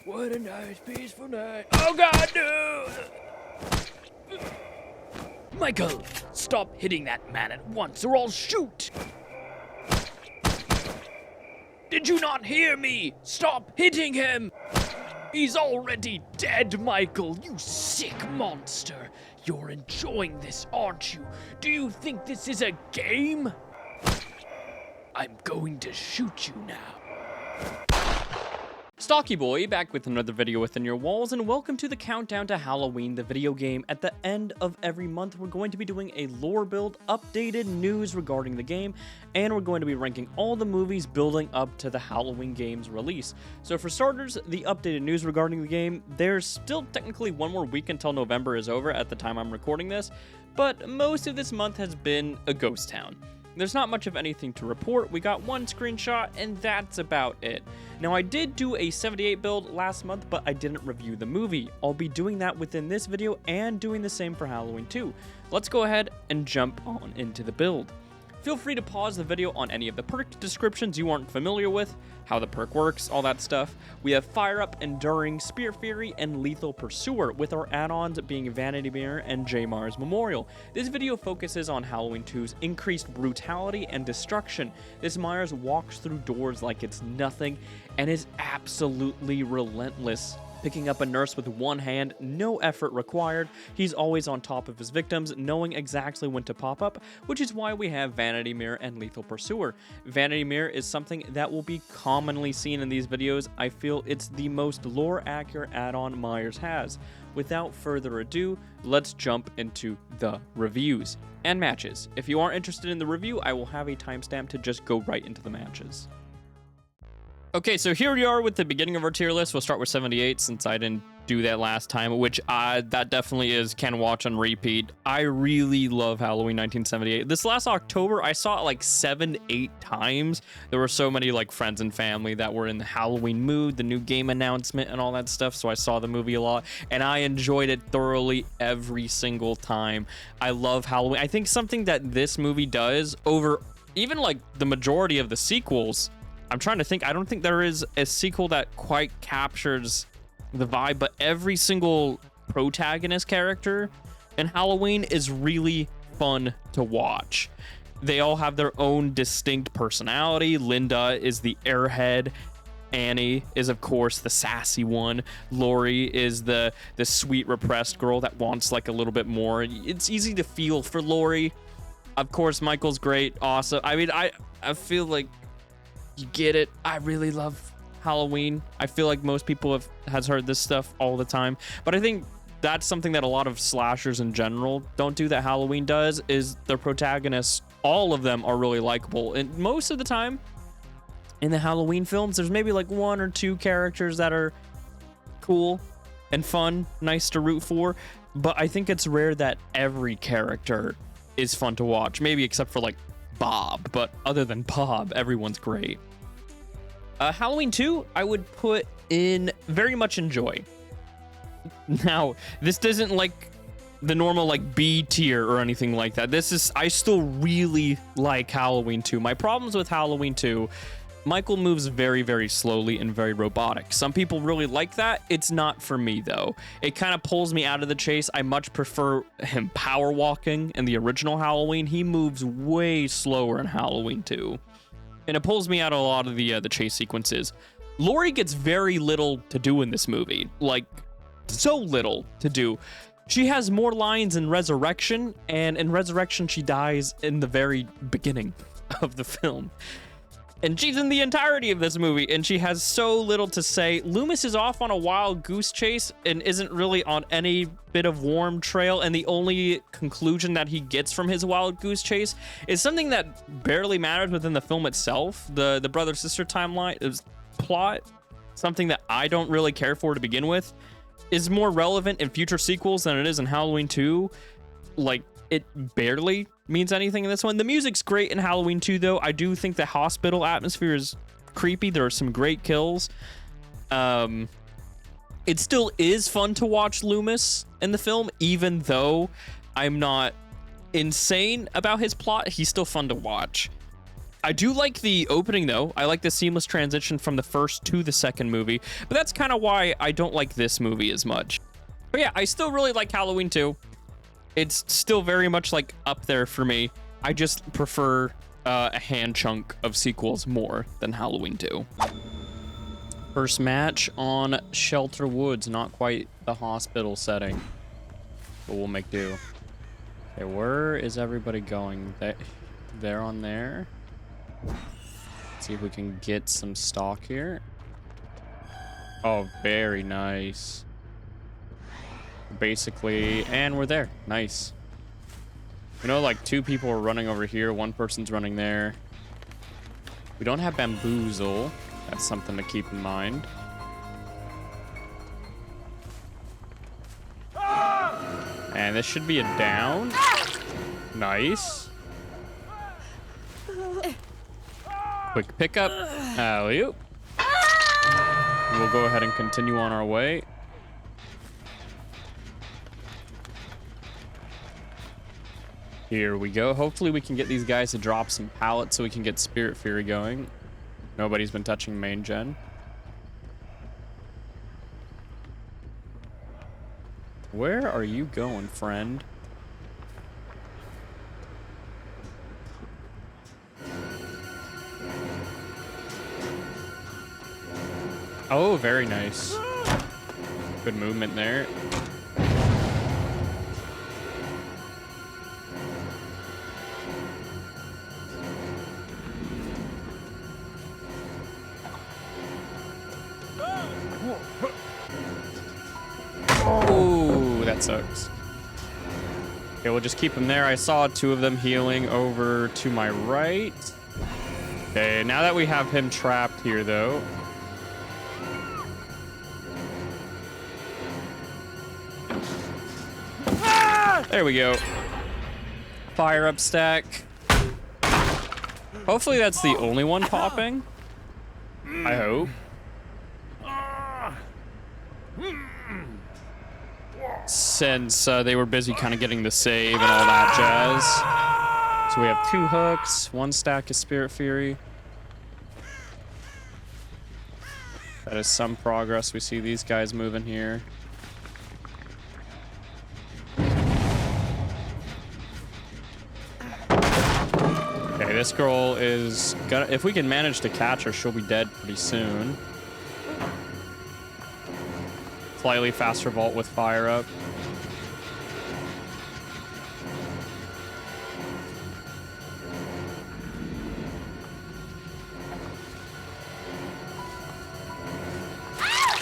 What a nice, peaceful night. Oh God, no! Michael, stop hitting that man at once or I'll shoot! Did you not hear me? Stop hitting him! He's already dead, Michael, you sick monster. You're enjoying this, aren't you? Do you think this is a game? I'm going to shoot you now. Stalky boy, back with another video within your walls, and welcome to the countdown to Halloween, the video game. At the end of every month, we're going to be doing a lore build, updated news regarding the game, and we're going to be ranking all the movies building up to the Halloween game's release. So for starters, the updated news regarding the game, there's still technically one more week until November is over at the time I'm recording this, but most of this month has been a ghost town. There's not much of anything to report. We got one screenshot, and that's about it. Now, I did do a 78 build last month, but I didn't review the movie. I'll be doing that within this video and doing the same for Halloween 2. Let's go ahead and jump on into the build. Feel free to pause the video on any of the perk descriptions you aren't familiar with, how the perk works, all that stuff. We have Fire Up, Enduring, Spear Fury, and Lethal Pursuer, with our add-ons being Vanity Mirror and J-Mars Memorial. This video focuses on Halloween 2's increased brutality and destruction. This Myers walks through doors like it's nothing and is absolutely relentless. Picking up a nurse with one hand, no effort required. He's always on top of his victims, knowing exactly when to pop up, which is why we have Vanity Mirror and Lethal Pursuer. Vanity Mirror is something that will be commonly seen in these videos. I feel it's the most lore-accurate add-on Myers has. Without further ado, let's jump into the reviews and matches. If you aren't interested in the review, I will have a timestamp to just go right into the matches. Okay, so here we are with the beginning of our tier list. We'll start with 78 since I didn't do that last time, which that definitely is can watch on repeat. I really love Halloween 1978. This last October, I saw it like 7-8 times. There were so many like friends and family that were in the Halloween mood, the new game announcement and all that stuff, so I saw the movie a lot, and I enjoyed it thoroughly every single time. I love Halloween. I think something that this movie does over even like the majority of the sequels, I'm trying to think. I don't think there is a sequel that quite captures the vibe, but every single protagonist character in Halloween is really fun to watch. They all have their own distinct personality. Linda is the airhead. Annie is, of course, the sassy one. Laurie is the sweet, repressed girl that wants like a little bit more. It's easy to feel for Laurie. Of course, Michael's great, awesome. I mean, I feel like you get it. I really love Halloween. I feel like most people has heard this stuff all the time, but I think that's something that a lot of slashers in general don't do that Halloween does, is their protagonists, all of them are really likable. And most of the time in the Halloween films, there's maybe like one or two characters that are cool and fun, nice to root for, but I think it's rare that every character is fun to watch, maybe except for like Bob, but other than Bob, everyone's great. Halloween 2, I would put in very much enjoy. Now, this isn't like the normal like B tier or anything like that. This is, I still really like Halloween 2. My problems with Halloween 2, Michael moves very, very slowly and very robotic. Some people really like that. It's not for me, though. It kind of pulls me out of the chase. I much prefer him power walking in the original Halloween. He moves way slower in Halloween 2. And it pulls me out of a lot of the chase sequences. Laurie gets very little to do in this movie. Like, so little to do. She has more lines in Resurrection, and in Resurrection, she dies in the very beginning of the film. And she's in the entirety of this movie, and she has so little to say. Loomis is off on a wild goose chase and isn't really on any bit of warm trail, and the only conclusion that he gets from his wild goose chase is something that barely matters within the film itself. The brother-sister timeline is plot, something that I don't really care for to begin with, is more relevant in future sequels than it is in Halloween 2. Like, it barely means anything in this one. The music's great in Halloween 2, though. I do think the hospital atmosphere is creepy. There are some great kills. It still is fun to watch Loomis in the film, even though I'm not insane about his plot. He's still fun to watch. I do like the opening, though. I like the seamless transition from the first to the second movie, but that's kind of why I don't like this movie as much. But yeah, I still really like Halloween 2. It's still very much like up there for me. I just prefer a hand chunk of sequels more than Halloween 2. First match on Shelter Woods, not quite the hospital setting, but we'll make do. Okay, where is everybody going? They're on there. Let's see if we can get some stock here. Oh, very nice. Basically, and we're there. Nice. You know, like 2 people are running over here, 1 person's running there. We don't have bamboozle. That's something to keep in mind. And this should be a down. Nice. Quick pickup. Alley-oop. We'll go ahead and continue on our way. Here we go. Hopefully we can get these guys to drop some pallets so we can get Spirit Fury going. Nobody's been touching main gen. Where are you going, friend? Oh, very nice. Good movement there. Oh, that sucks. Okay, we'll just keep him there. I saw 2 of them healing over to my right. Okay, now that we have him trapped here, though. There we go. Fire up stack. Hopefully that's the only one popping. I hope. Since they were busy kind of getting the save and all that jazz. So we have 2 hooks, 1 stack of Spirit Fury. That is some progress. We see these guys moving here. Okay, this girl is gonna, if we can manage to catch her, she'll be dead pretty soon. Slightly faster vault with fire up.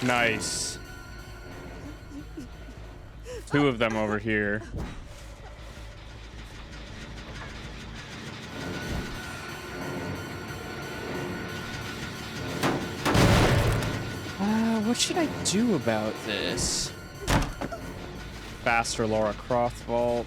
Nice. 2 of them over here. What should I do about this? Faster Lara Croft vault.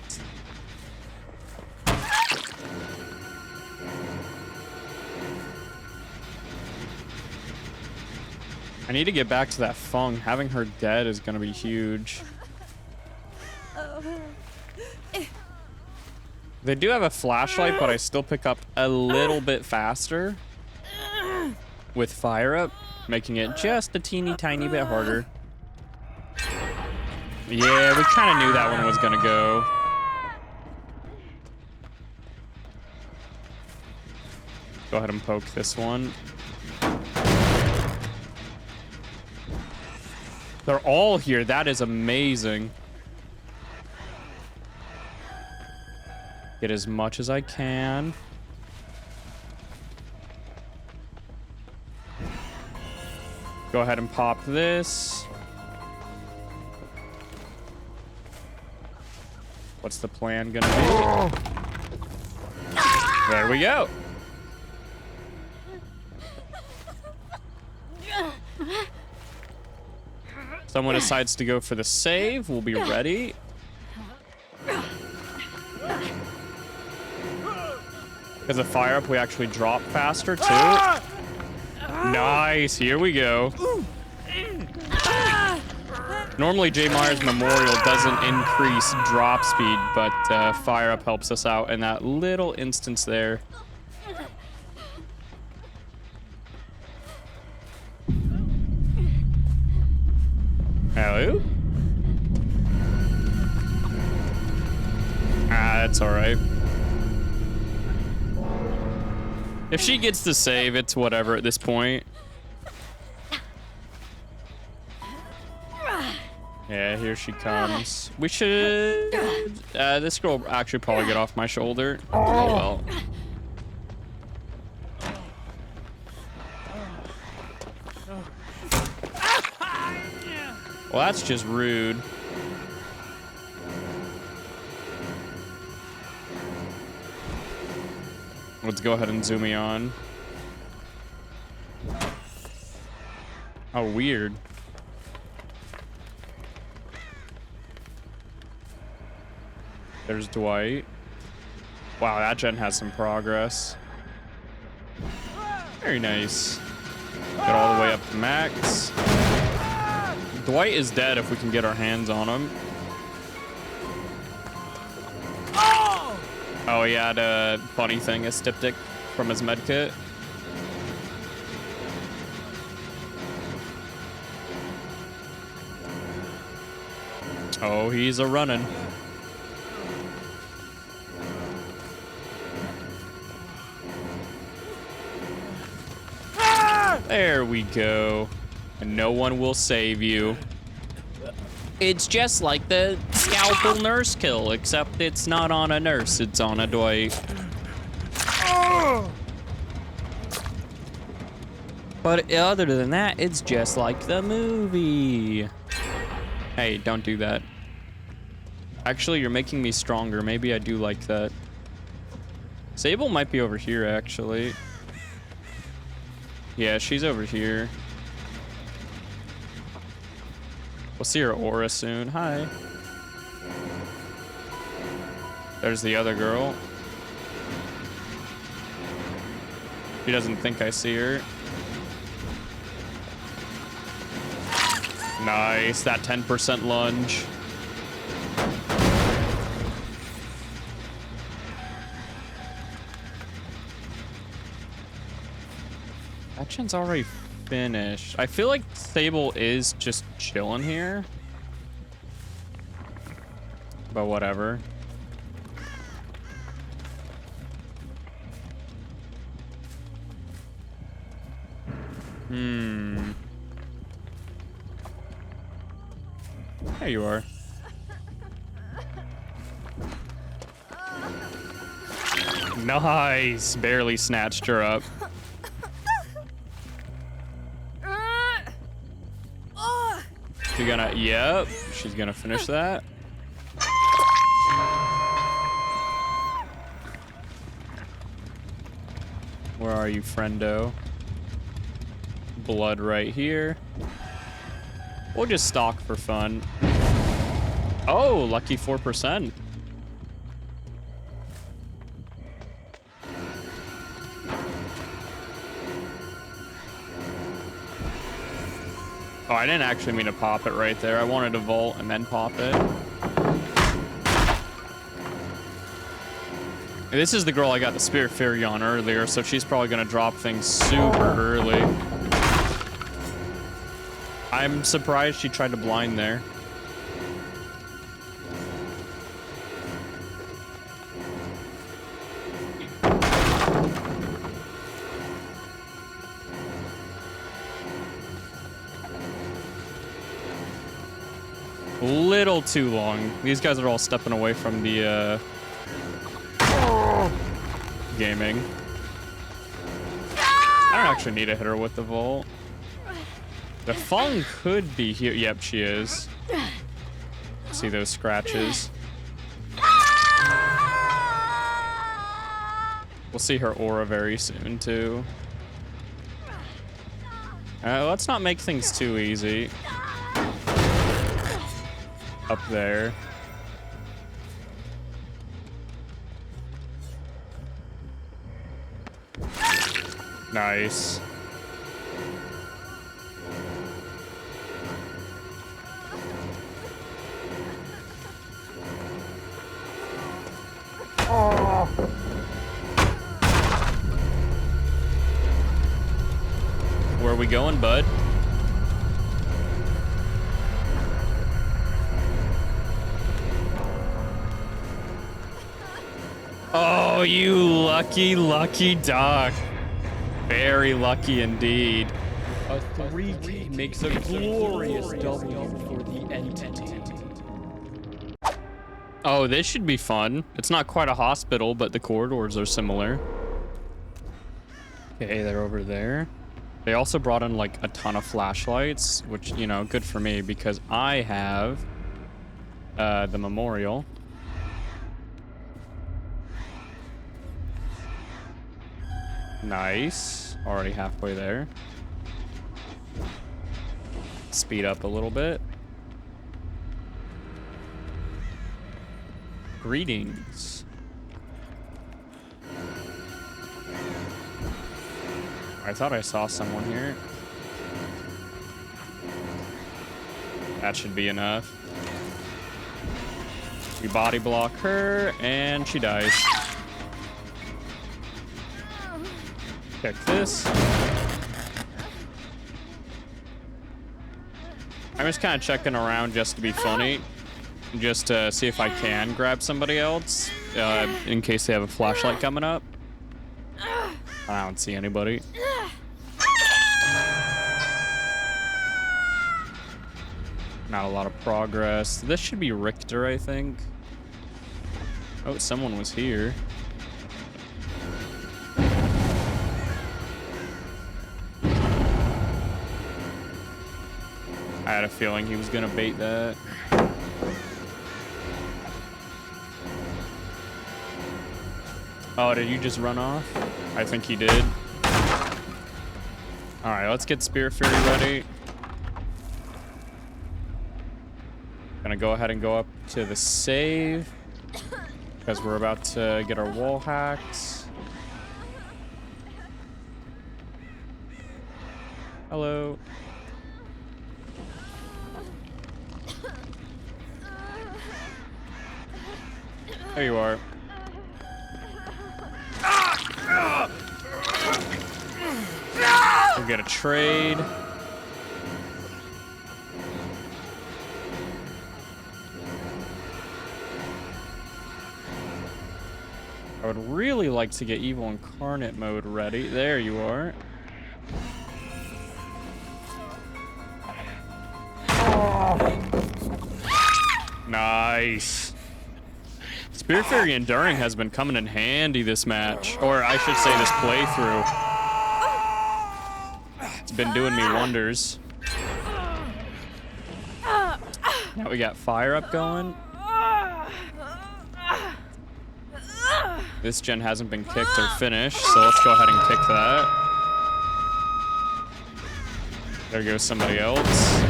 I need to get back to that Fung. Having her dead is going to be huge. They do have a flashlight, but I still pick up a little bit faster with fire up, making it just a teeny tiny bit harder. Yeah, we kind of knew that one was going to go. Go ahead and poke this one. They're all here. That is amazing. Get as much as I can. Go ahead and pop this. What's the plan gonna be? There we go. Someone decides to go for the save. We'll be ready. Because of fire up, we actually drop faster too. Nice, here we go. Normally J. Myers Memorial doesn't increase drop speed, but fire up helps us out in that little instance there. Hello? Ah, that's alright. If she gets to save, it's whatever at this point. Yeah, here she comes. We should... this girl will actually probably get off my shoulder. Oh, well. Well, that's just rude. Let's go ahead and zoom me on. Oh, weird. There's Dwight. Wow, that gen has some progress. Very nice. Get all the way up to max. Dwight is dead if we can get our hands on him. Oh, he had a funny thing, a styptic from his medkit. Oh, he's a running. There we go. And no one will save you. It's just like the scalpel nurse kill, except it's not on a nurse, it's on a Dwight. But other than that, it's just like the movie. Hey, don't do that. Actually, you're making me stronger. Maybe I do like that. Sable might be over here, actually. Yeah, she's over here. We'll see her aura soon. Hi. There's the other girl. She doesn't think I see her. Nice, that 10% lunge. That gen's already finished. I feel like Sable is just chilling here. But whatever. There you are. Nice. Barely snatched her up. She's gonna, yep, she's gonna finish that. Where are you, friendo? Blood right here. We'll just stalk for fun. Oh, lucky 4%. Oh, I didn't actually mean to pop it right there. I wanted to vault and then pop it. This is the girl I got the Spirit Fury on earlier, so she's probably gonna drop things super early. I'm surprised she tried to blind there. Little too long. These guys are all stepping away from the gaming. I don't actually need to hit her with the vault. The Fung could be here. Yep, she is. See those scratches. We'll see her aura very soon too. Let's not make things too easy. Up there. Nice. Where are we going, bud? Oh, you lucky, lucky duck. Very lucky indeed. A 3K makes a glorious W for the entity. Oh, this should be fun. It's not quite a hospital, but the corridors are similar. Okay, they're over there. They also brought in like a ton of flashlights, which, you know, good for me because I have the memorial. Nice. Already halfway there. Speed up a little bit. Greetings. I thought I saw someone here. That should be enough. We body block her, and she dies. Check this. I'm just kind of checking around just to be funny. Just to see if I can grab somebody else, in case they have a flashlight coming up. I don't see anybody. Not a lot of progress. This should be Richter, I think. Oh, someone was here. I had a feeling he was gonna bait that. Oh, did you just run off? I think he did. All right, let's get Spear Fury ready. Gonna go ahead and go up to the save because we're about to get our wall hacked. Hello. There you are. We'll get a trade. I would really like to get Evil Incarnate mode ready. There you are. Nice. Spear Fairy Enduring has been coming in handy this match. Or I should say this playthrough. It's been doing me wonders. Now we got Fire Up going. This gen hasn't been kicked or finished, so let's go ahead and kick that. There goes somebody else.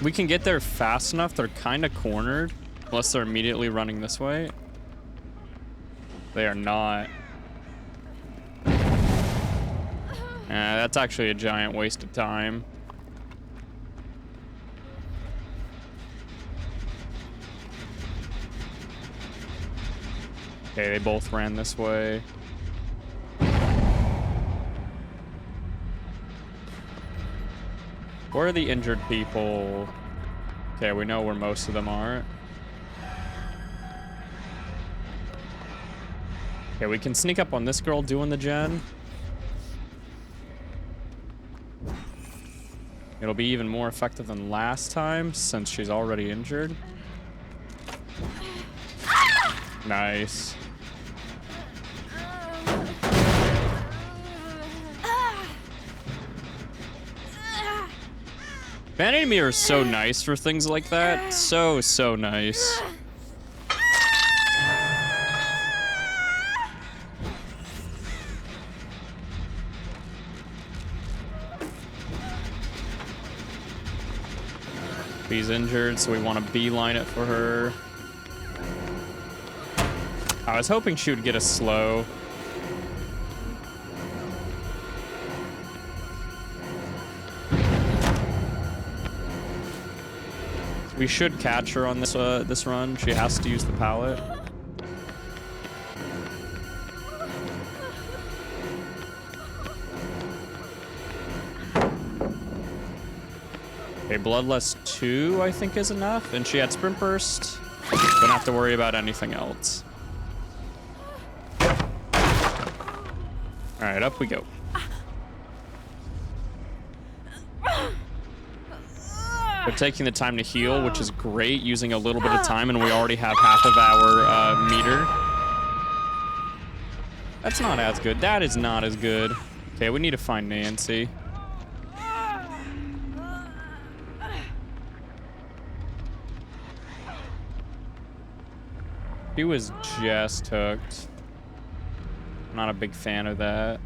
We can get there fast enough. They're kind of cornered, unless they're immediately running this way. They are not. That's actually a giant waste of time. Okay, they both ran this way. Where are the injured people? Okay, we know where most of them are. Okay, we can sneak up on this girl doing the gen. It'll be even more effective than last time since she's already injured. Nice. Vanity Mirror is so nice for things like that. So nice. She's injured, so we want to beeline it for her. I was hoping she would get a slow. We should catch her on this this run. She has to use the pallet. Okay, Bloodlust 2, I think, is enough. And she had Sprint Burst. Don't have to worry about anything else. right, up we go. They're taking the time to heal, which is great, using a little bit of time, and we already have half of our meter. That's not as good. That is not as good. Okay, we need to find Nancy. She was just hooked. I'm not a big fan of that.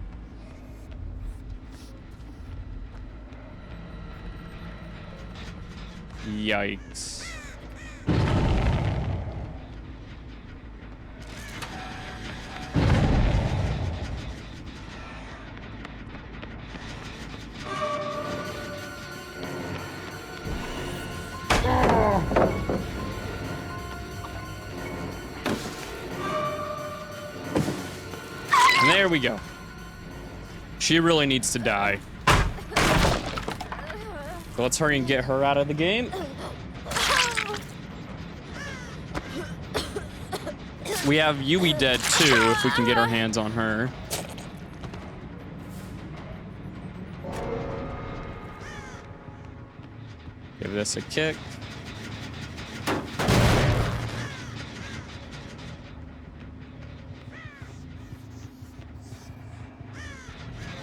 Yikes. And there we go. She really needs to die. So let's hurry and get her out of the game. We have Yui dead too, if we can get our hands on her. Give this a kick.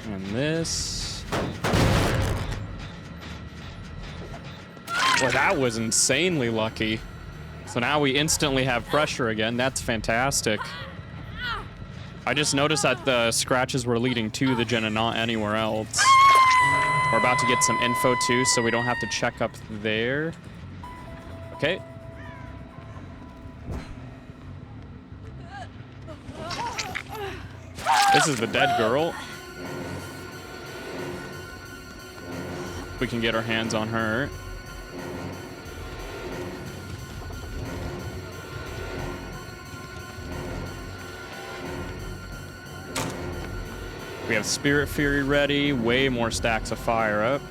And this. Well, that was insanely lucky. So now we instantly have pressure again. That's fantastic. I just noticed that the scratches were leading to the gen and not anywhere else. We're about to get some info too, so we don't have to check up there. Okay. This is the dead girl. We can get our hands on her. We have Spirit Fury ready, way more stacks of fire up.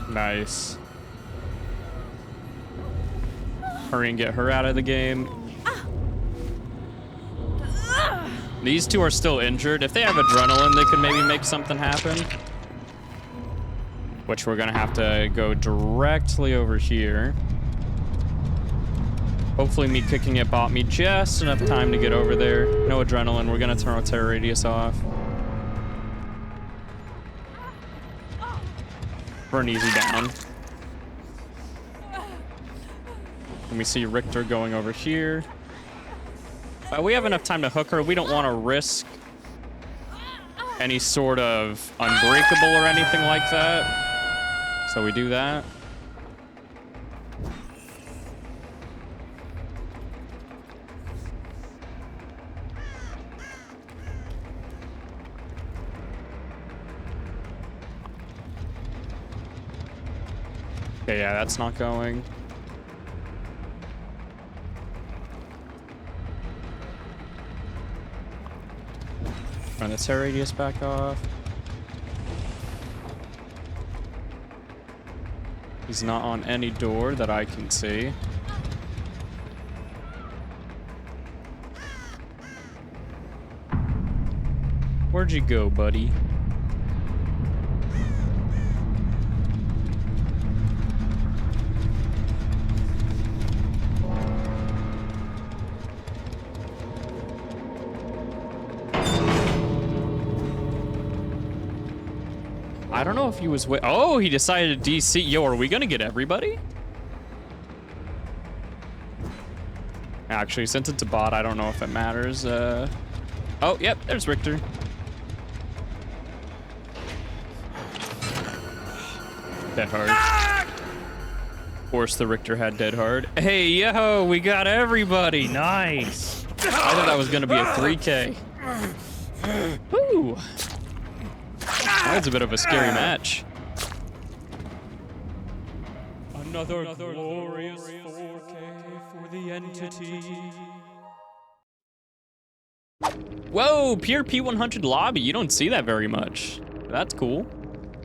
Nice. Hurry and get her out of the game. These two are still injured. If they have adrenaline, they could maybe make something happen. Which we're gonna have to go directly over here. Hopefully me kicking it bought me just enough time to get over there. No adrenaline, we're gonna turn our terror radius off. For an easy down. And we see Richter going over here. We have enough time to hook her. We don't want to risk any sort of unbreakable or anything like that. So we do that. Okay, yeah, that's not going. Run the terror radius back off. He's not on any door that I can see. Where'd you go, buddy? I don't know if he was oh, he decided to DC. Yo, are we gonna get everybody? Actually, since it's a bot, I don't know if it matters. Oh, yep, there's Richter. Dead hard. Of course, the Richter had dead hard. Hey, yo, we got everybody. Nice. I thought that was gonna be a 3K. Woo. That was a bit of a scary match. Another glorious 4K for the entity. Whoa, pure P100 lobby. You don't see that very much. That's cool.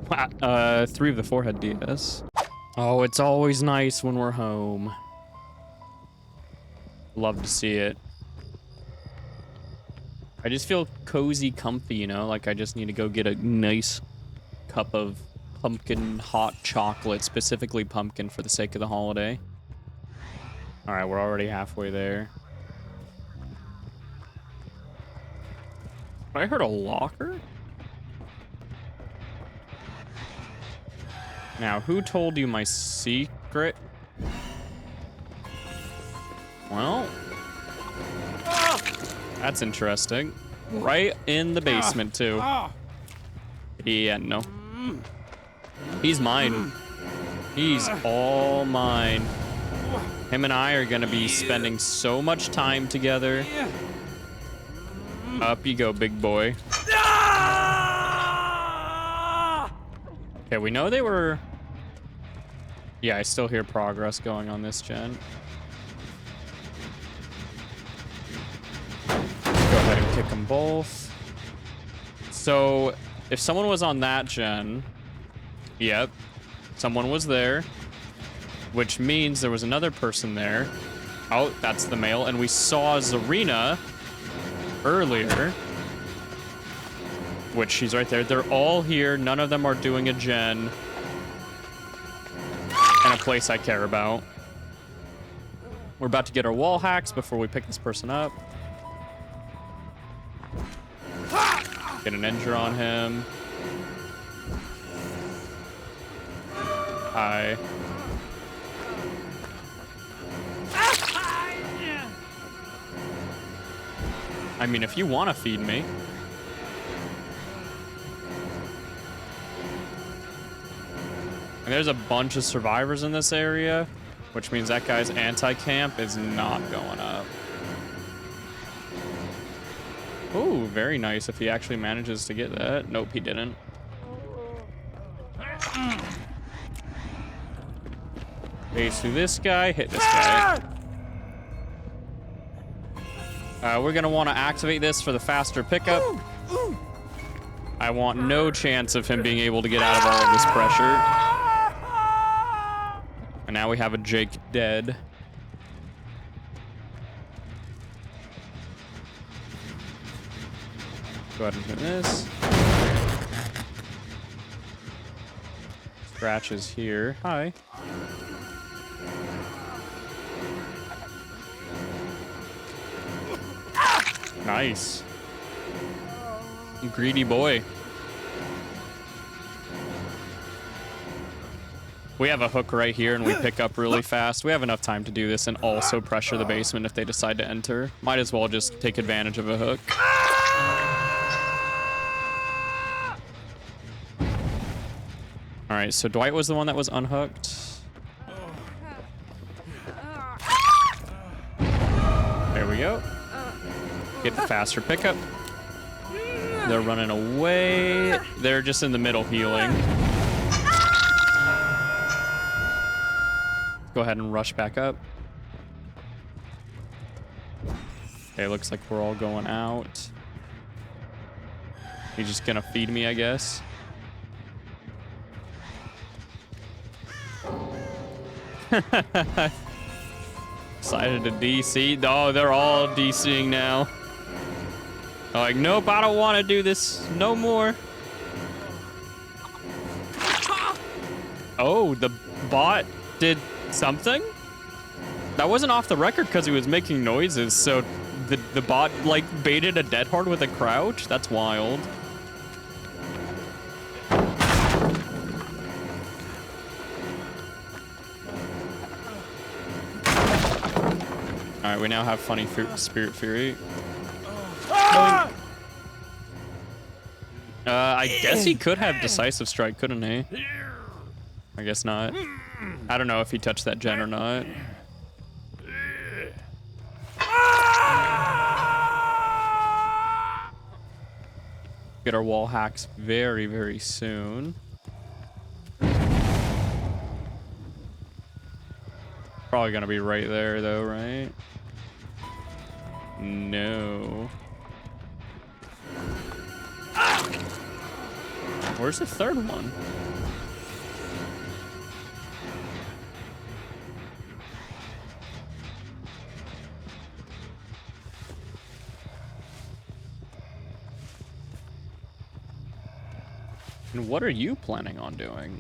Wow. 3 of the 4 had DS. Oh, it's always nice when we're home. Love to see it. I just feel cozy, comfy, you know? Like I just need to go get a nice cup of pumpkin hot chocolate, specifically pumpkin for the sake of the holiday. All right, we're already halfway there. I heard a locker? Now, who told you my secret? Well, that's interesting. Right in the basement, too. Yeah, no. He's mine. He's all mine. Him and I are gonna be spending so much time together. Up you go, big boy. Okay, we know they were... Yeah, I still hear progress going on this gen. Go ahead and kick them both. So, if someone was on that gen... Yep, someone was there. Which means there was another person there. Oh, that's the male. And we saw Zarina earlier. Which she's right there. They're all here. None of them are doing a gen. In a place I care about. We're about to get our wall hacks before we pick this person up. Get an injure on him. Hi. I mean, if you want to feed me. And there's a bunch of survivors in this area, which means that guy's anti-camp is not going up. Ooh, very nice if he actually manages to get that. Nope, he didn't. Base through this guy, hit this guy. We're gonna want to activate this for the faster pickup. I want no chance of him being able to get out of all of this pressure. And now we have a Jake dead. Go ahead and hit this. Scratch is here. Hi. Nice. You greedy boy. We have a hook right here and we pick up really fast. We have enough time to do this and also pressure the basement if they decide to enter. Might as well just take advantage of a hook. All right, so Dwight was the one that was unhooked. There we go. Get the faster pickup. They're running away. They're just in the middle healing. Go ahead and rush back up. Okay, looks like we're all going out. He's just gonna feed me, I guess. Decided to DC. Oh, they're all DCing now. I'm like, nope, I don't want to do this no more. Oh, the bot did something? That wasn't off the record because he was making noises, so the bot, like, baited a dead hard with a crouch? That's wild. Alright, we now have funny Spirit Fury. I guess he could have Decisive Strike, couldn't he? I guess not. I don't know if he touched that gen or not. Get our wall hacks very, very soon. Probably gonna be right there though, right? No. Where's the third one? And what are you planning on doing?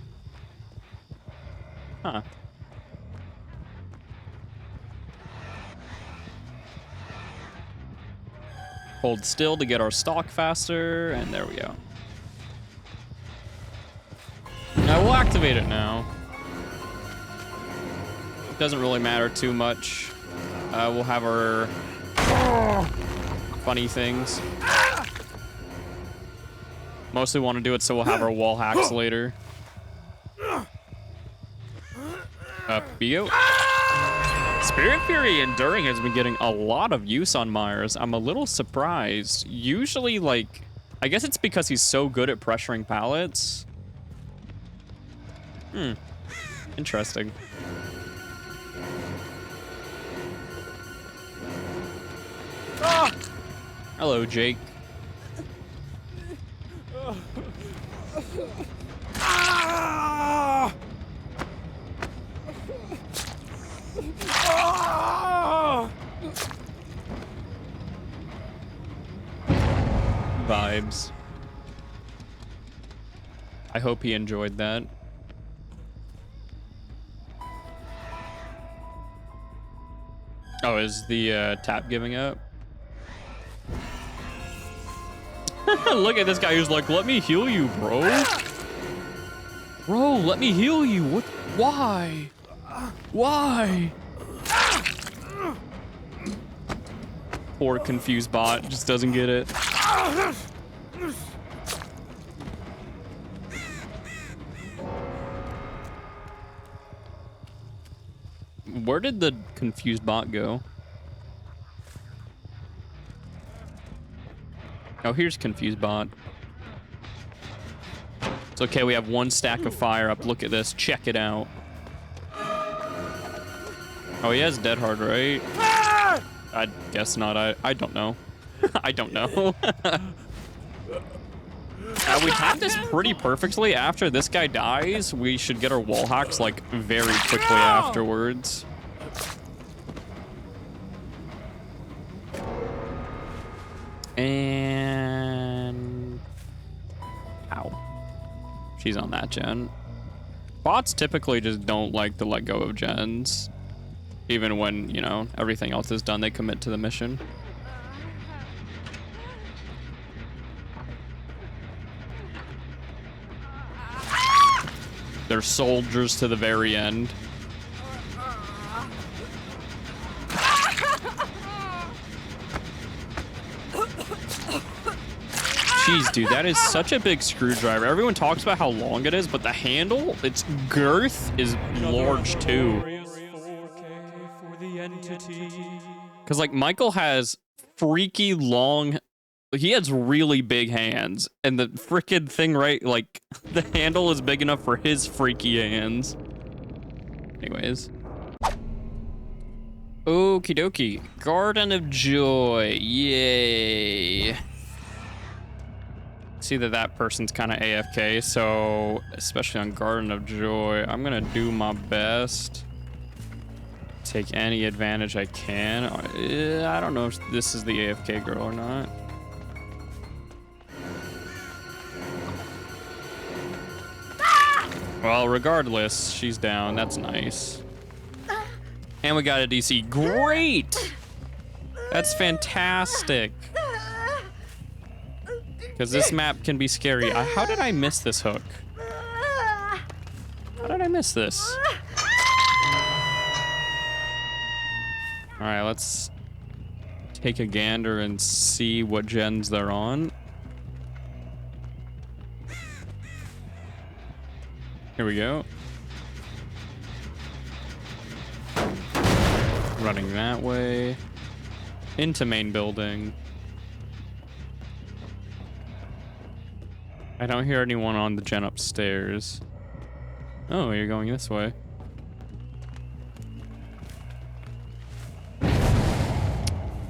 Huh. Hold still to get our stock faster, and there we go. Now we'll activate it now. It doesn't really matter too much. We'll have our funny things. Mostly want to do it so we'll have our wall hacks later. Up we go. Spirit Fury Enduring has been getting a lot of use on Myers. I'm a little surprised. Usually, like, I guess it's because he's so good at pressuring pallets. Interesting. Hello, Jake. Vibes. I hope he enjoyed that. Oh, is the tap giving up? Look at this guy who's like, let me heal you, bro. Bro, let me heal you. What? Why? Why? Poor confused bot just doesn't get it. Where did the confused bot go? Oh, here's confused bot. It's okay, we have one stack of fire up. Look at this. Check it out. Oh, he has Dead Hard, right? I guess not. I don't know. I don't know. We have this pretty perfectly. After this guy dies, we should get our wall hacks like very quickly afterwards. And ow, she's on that gen. Bots typically just don't like to let go of gens. Even when, you know, everything else is done, they commit to the mission. They're soldiers to the very end. Jeez, dude, that is such a big screwdriver. Everyone talks about how long it is, but the handle, its girth is large too. Because, like, Michael has freaky long... He has really big hands. And the frickin' thing, right? Like, the handle is big enough for his freaky hands. Anyways. Okie dokie. Garden of Joy. Yay. See that person's kind of AFK, so... Especially on Garden of Joy, I'm gonna do my best. Take any advantage I can. I don't know if this is the AFK girl or not. Well, regardless, she's down. That's nice. And we got a DC. Great! That's fantastic. Because this map can be scary. How did I miss this hook? How did I miss this? All right, let's take a gander and see what gens they're on. Here we go. Running that way. Into main building. I don't hear anyone on the gen upstairs. Oh, you're going this way.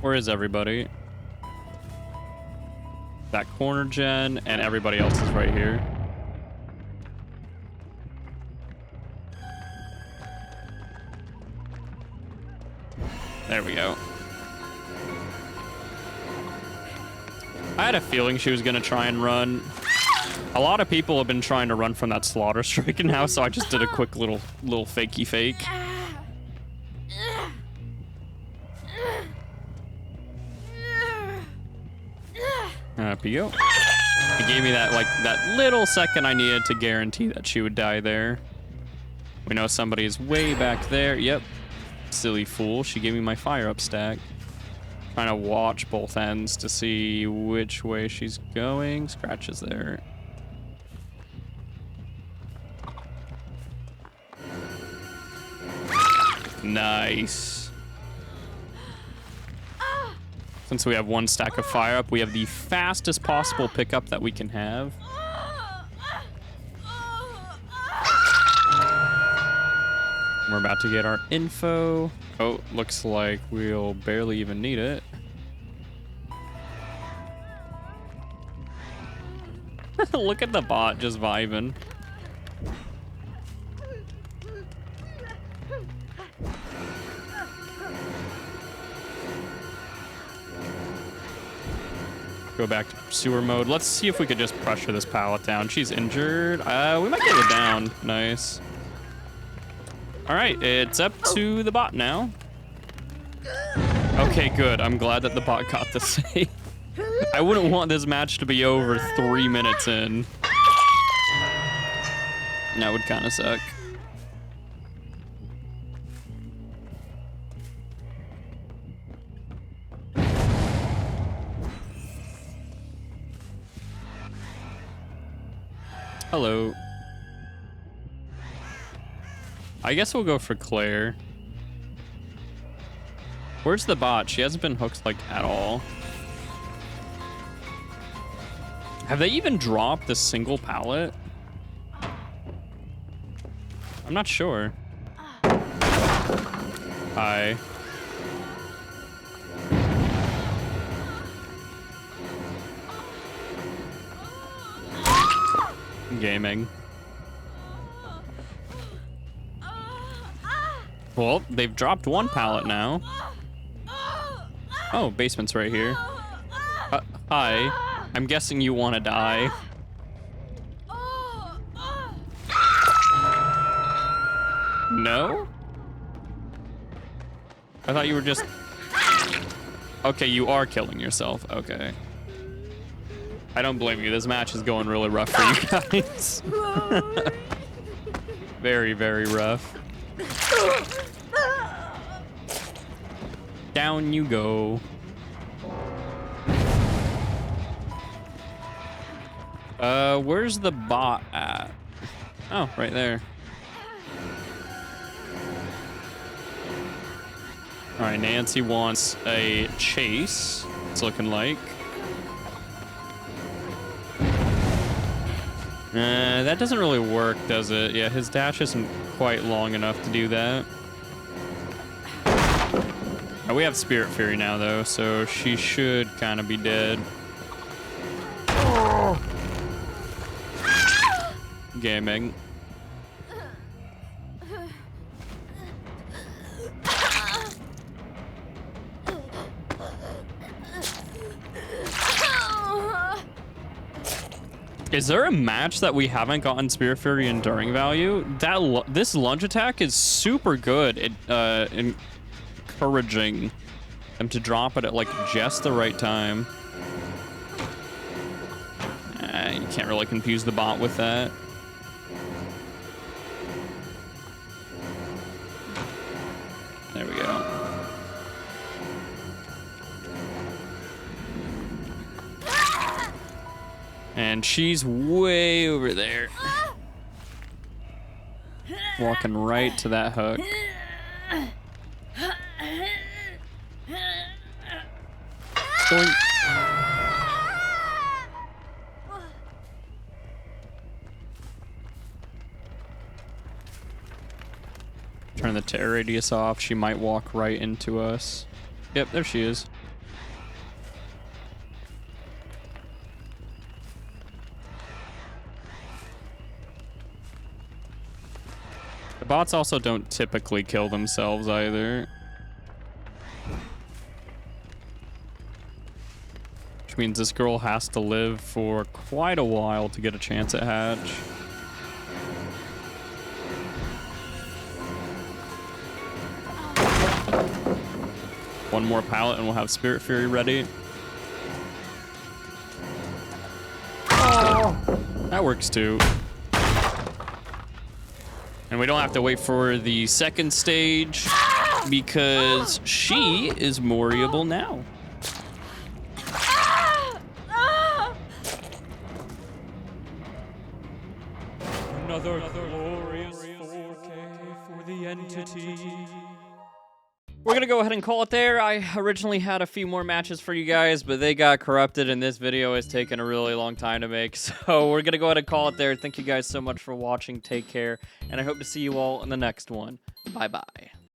Where is everybody? That corner gen, and everybody else is right here. There we go. I had a feeling she was gonna try and run. A lot of people have been trying to run from that slaughter strike now, so I just did a quick little fakey fake. Up you go. He gave me that little second I needed to guarantee that she would die there. We know somebody is way back there. Yep. Silly fool. She gave me my fire up stack. Trying to watch both ends to see which way she's going. Scratches there. Nice. Since we have one stack of fire up, we have the fastest possible pickup that we can have. We're about to get our info. Oh, looks like we'll barely even need it. Look at the bot just vibing. Go back to pursuer mode. Let's see if we could just pressure this pallet down. She's injured. We might get her down. Nice. All right, it's up to the bot now. Okay, good. I'm glad that the bot got the save. I wouldn't want this match to be over 3 minutes in. That would kind of suck. Hello. I guess we'll go for Claire. Where's the bot? She hasn't been hooked like at all. Have they even dropped a single pallet? I'm not sure. Hi. Gaming. Well, they've dropped one pallet now. Oh, basement's right here. Hi. I'm guessing you want to die. No? I thought you were just... Okay, you are killing yourself. Okay. I don't blame you. This match is going really rough for you guys. Very, very rough. Down you go. Where's the bot at? Oh, right there. All right, Nancy wants a chase, it's looking like. That doesn't really work, does it? Yeah, his dash isn't quite long enough to do that. Oh, we have Spirit Fury now, though, so she should kind of be dead. Gaming. Is there a match that we haven't gotten Spirit Fury enduring value? This lunge attack is super good at encouraging them to drop it at like just the right time. You can't really confuse the bot with that. There we go. And she's way over there. Walking right to that hook. Going. Turn the tear radius off. She might walk right into us. Yep, there she is. The bots also don't typically kill themselves either. Which means this girl has to live for quite a while to get a chance at hatch. One more pallet and we'll have Spirit Fury ready. That works too. And we don't have to wait for the second stage because she is Moriable now. Another glorious 4K for the entity. We're gonna go ahead and call it there. I originally had a few more matches for you guys, but they got corrupted and this video has taken a really long time to make. So we're gonna go ahead and call it there. Thank you guys so much for watching. Take care, and I hope to see you all in the next one. Bye-bye.